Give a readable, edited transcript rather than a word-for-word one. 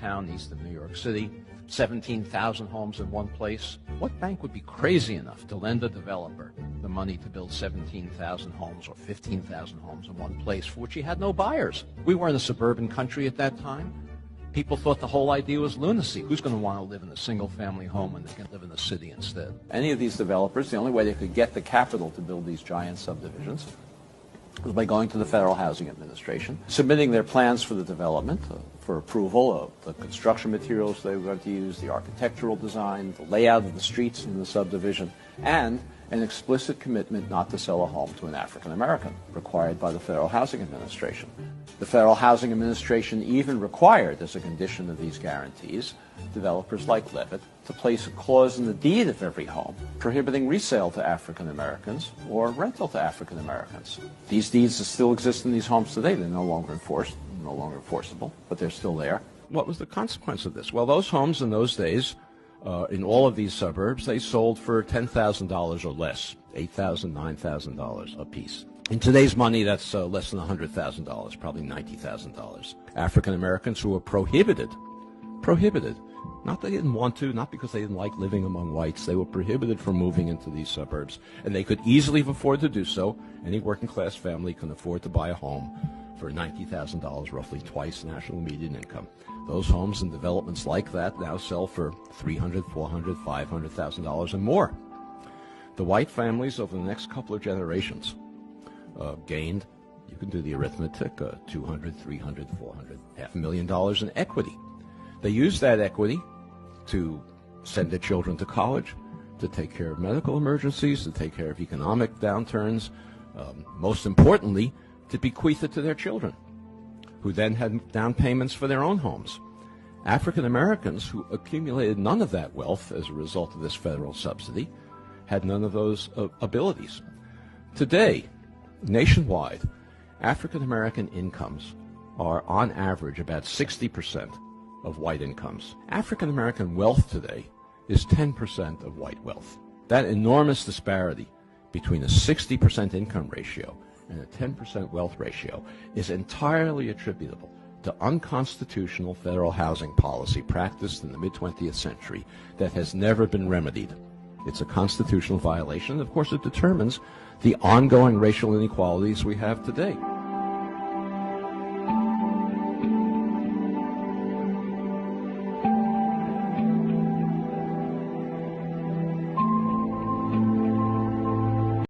town east of New York City, 17,000 homes in one place. What bank would be crazy enough to lend a developer the money to build 17,000 homes or 15,000 homes in one place for which he had no buyers? We were in a suburban country at that time. People thought the whole idea was lunacy. Who's going to want to live in a single-family home when they can live in the city instead? Any of these developers, the only way they could get the capital to build these giant subdivisions was by going to the Federal Housing Administration, submitting their plans for the development, for approval of the construction materials they were going to use, the architectural design, the layout of the streets in the subdivision, and an explicit commitment not to sell a home to an African American, required by the Federal Housing Administration. The Federal Housing Administration even required, as a condition of these guarantees, developers like Levitt to place a clause in the deed of every home prohibiting resale to African Americans or rental to African Americans. These deeds still exist in these homes today. They're no longer enforced, no longer enforceable, but they're still there. What was the consequence of this? Well, those homes in those days, in all of these suburbs, they sold for $10,000 or less, $8,000, $9,000 a piece. In today's money, that's less than $100,000, probably $90,000. African Americans who were prohibited, not they didn't want to, not because they didn't like living among whites, they were prohibited from moving into these suburbs, and they could easily afford to do so. Any working class family can afford to buy a home for $90,000, roughly twice national median income. Those homes and developments like that now sell for $300,000, $400,000, $500,000 and more. The white families over the next couple of generations gained, you can do the arithmetic, $200,000, $300,000, $400,000, $500,000 in equity. They used that equity to send their children to college, to take care of medical emergencies, to take care of economic downturns, most importantly, to bequeath it to their children, who then had down payments for their own homes. African Americans who accumulated none of that wealth as a result of this federal subsidy had none of those abilities. Today, nationwide, African American incomes are on average about 60% of white incomes. African American wealth today is 10% of white wealth. That enormous disparity between a 60% income ratio and a 10% wealth ratio is entirely attributable to unconstitutional federal housing policy practiced in the mid-20th century that has never been remedied. It's a constitutional violation. Of course, it determines the ongoing racial inequalities we have today.